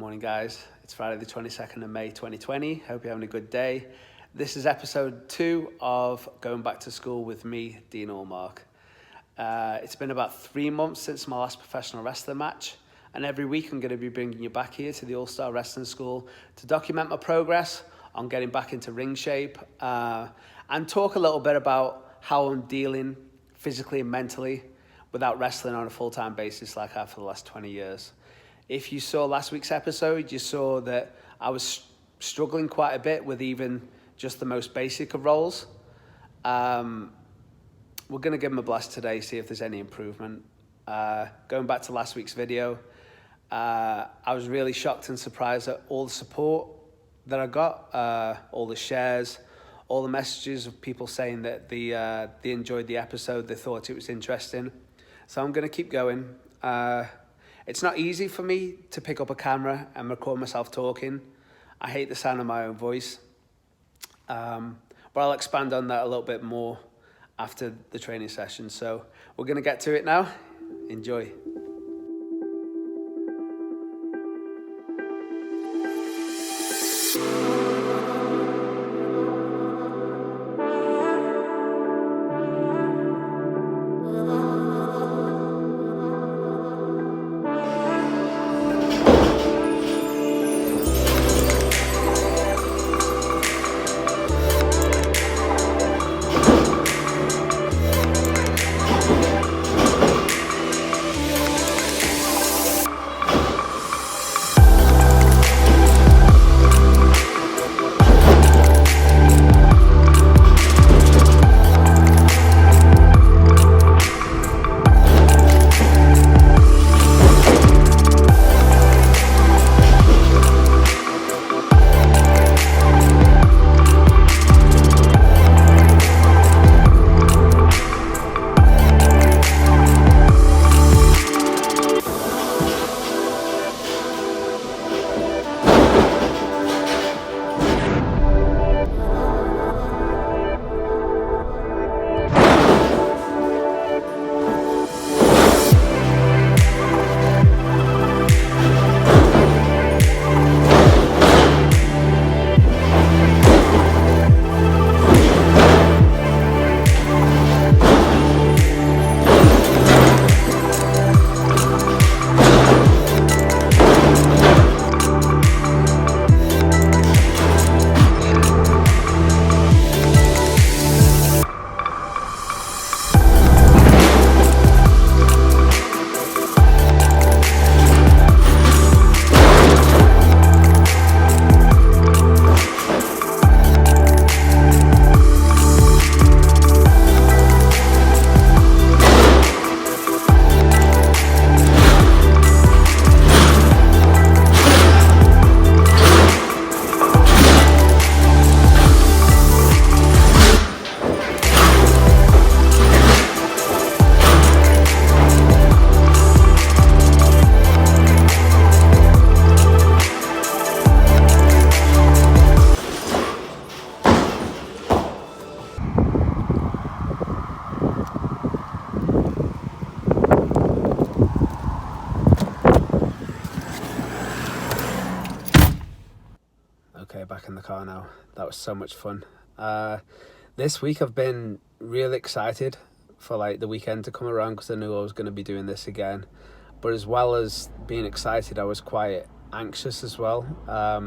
morning, guys. It's Friday the 22nd of May 2020. Hope you're having a good day. This is episode 2 of Going Back to School with me, Dean Allmark. It's been about 3 months since my last professional wrestling match, and every week I'm going to be bringing you back here to the All-Star Wrestling School to document my progress on getting back into ring shape and talk a little bit about how I'm dealing physically and mentally without wrestling on a full-time basis like I have for the last 20 years. If you saw last week's episode, you saw that I was struggling quite a bit with even just the most basic of roles. We're going to give them a blast today, see if there's any improvement. Going back to last week's video, I was really shocked and surprised at all the support that I got, all the shares, all the messages of people saying that they enjoyed the episode, they thought it was interesting. So I'm going to keep going. It's not easy for me to pick up a camera and record myself talking. I hate the sound of my own voice. But I'll expand on that a little bit more after the training session. So we're going to get to it now. Enjoy. Okay, back in the car now. That was so much fun. This week I've been really excited for the weekend to come around because I knew I was going to be doing this again. But as well as being excited, I was quite anxious as well. I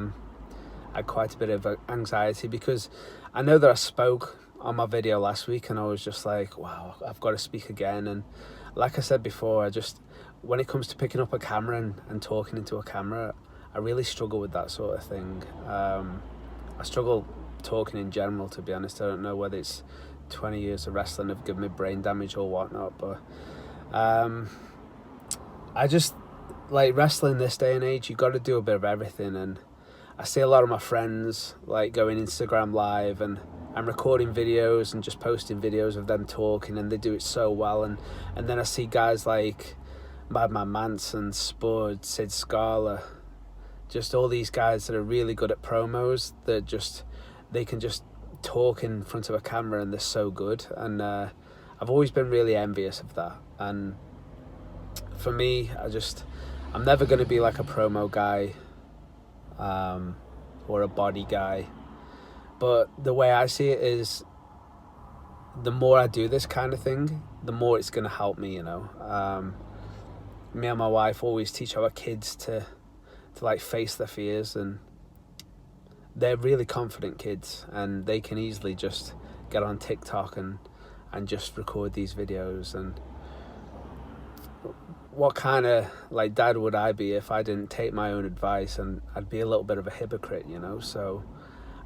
had quite a bit of anxiety because I know that I spoke on my video last week and I was just like, wow, I've got to speak again. And like I said before, when it comes to picking up a camera and talking into a camera, I really struggle with that sort of thing. I struggle talking in general, to be honest. I don't know whether it's 20 years of wrestling have given me brain damage or whatnot, but I just like wrestling this day and age. You got to do a bit of everything, and I see a lot of my friends going Instagram live and recording videos and just posting videos of them talking, and they do it so well. And then I see guys like Madman Manson, Spud, Sid Scala, just all these guys that are really good at promos, that they can just talk in front of a camera and they're so good. And I've always been really envious of that. And for me, I'm never going to be like a promo guy or a body guy. But the way I see it is, the more I do this kind of thing, the more it's going to help me, Me and my wife always teach our kids to like face their fears, and they're really confident kids, and they can easily just get on TikTok and just record these videos. And what kind of like dad would I be if I didn't take my own advice? And I'd be a little bit of a hypocrite, So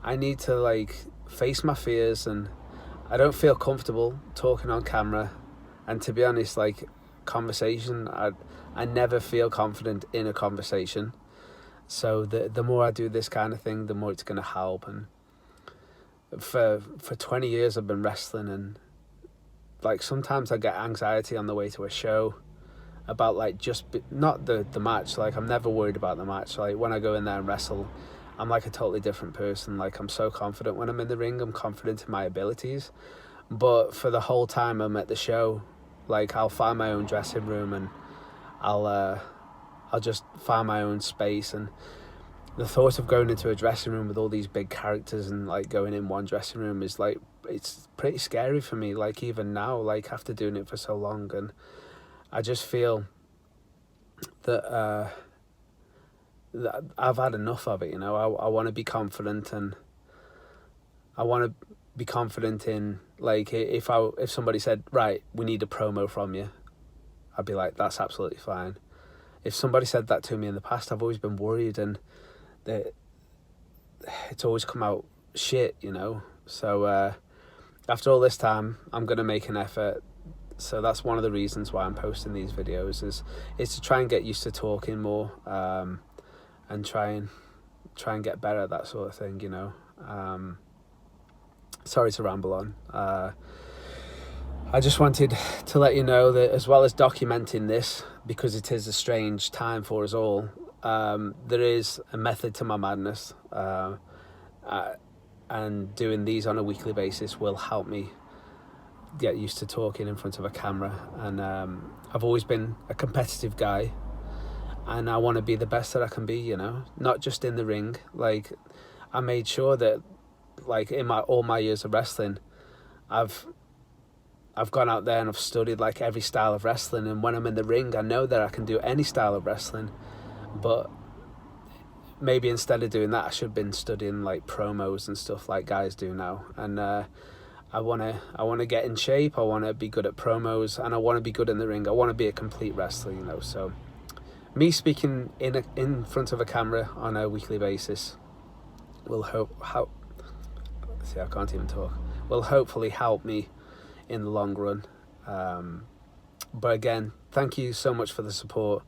I need to like face my fears, and I don't feel comfortable talking on camera. And to be honest, like conversation, I never feel confident in a conversation. So the more I do this kind of thing, the more it's going to help. And for 20 years I've been wrestling, and like sometimes I get anxiety on the way to a show about like not the match. Like I'm never worried about the match. Like when I go in there and wrestle, I'm like a totally different person. Like I'm so confident when I'm in the ring. I'm confident in my abilities. But for the whole time I'm at the show, like I'll find my own dressing room, and I'll just find my own space. And the thought of going into a dressing room with all these big characters and like going in one dressing room is like, it's pretty scary for me. Like even now, like after doing it for so long, and I just feel that that I've had enough of it. I want to be confident, and I want to be confident in like if somebody said, right, we need a promo from you, I'd be like, that's absolutely fine. If somebody said that to me in the past, I've always been worried, and it's always come out shit, So after all this time, I'm going to make an effort. So that's one of the reasons why I'm posting these videos, is to try and get used to talking more, and try and get better at that sort of thing, Sorry to ramble on. I just wanted to let you know that as well as documenting this, because it is a strange time for us all, there is a method to my madness, and doing these on a weekly basis will help me get used to talking in front of a camera. And I've always been a competitive guy, and I want to be the best that I can be, not just in the ring. Like I made sure that like in all my years of wrestling, I've gone out there and I've studied like every style of wrestling, and when I'm in the ring, I know that I can do any style of wrestling. But maybe instead of doing that, I should have been studying like promos and stuff like guys do now. And I wanna get in shape. I wanna be good at promos, and I wanna be good in the ring. I wanna be a complete wrestler, So me speaking in front of a camera on a weekly basis will will hopefully help me in the long run. But again, thank you so much for the support.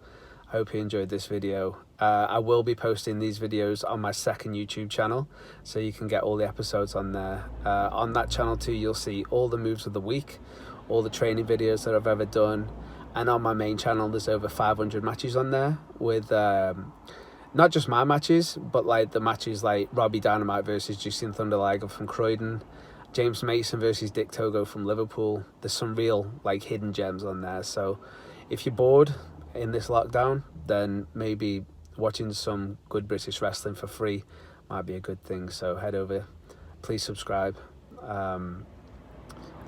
I hope you enjoyed this video. I will be posting these videos on my second YouTube channel, so you can get all the episodes on there. On that channel too, you'll see all the moves of the week, all the training videos that I've ever done. And on my main channel, there's over 500 matches on there with not just my matches, but like the matches like Robbie Dynamite versus Justin Thunder Liger from Croydon, James Mason versus Dick Togo from Liverpool. There's some real like hidden gems on there. So if you're bored in this lockdown, then maybe watching some good British wrestling for free might be a good thing. So head over, please subscribe.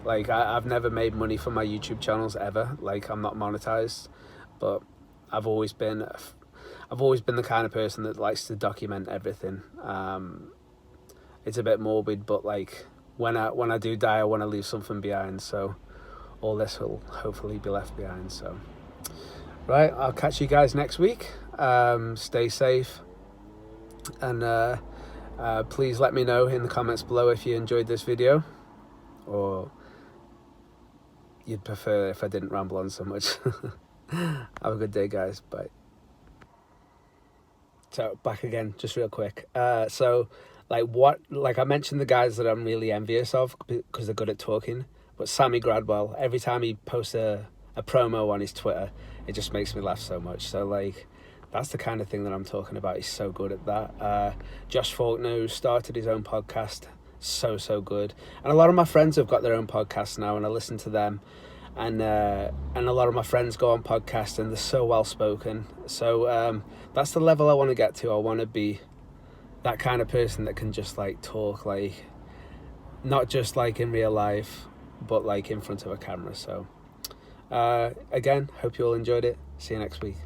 Like I've never made money from my YouTube channels ever. Like I'm not monetized, but I've always been the kind of person that likes to document everything. It's a bit morbid, but like when I do die, I want to leave something behind. So all this will hopefully be left behind. So right, I'll catch you guys next week. Stay safe, and please let me know in the comments below if you enjoyed this video, or you'd prefer if I didn't ramble on so much. Have a good day, guys. Bye. So back again, just real quick. So like I mentioned the guys that I'm really envious of because they're good at talking, but Sammy Gradwell, every time he posts a promo on his Twitter, it just makes me laugh so much. So like that's the kind of thing that I'm talking about. He's so good at that. Josh Faulkner, who started his own podcast, so good. And a lot of my friends have got their own podcasts now, and I listen to them. And a lot of my friends go on podcasts, and they're so well spoken. So that's the level I want to get to. I want to be that kind of person that can just like talk, like not just like in real life, but like in front of a camera. So again, hope you all enjoyed it. See you next week.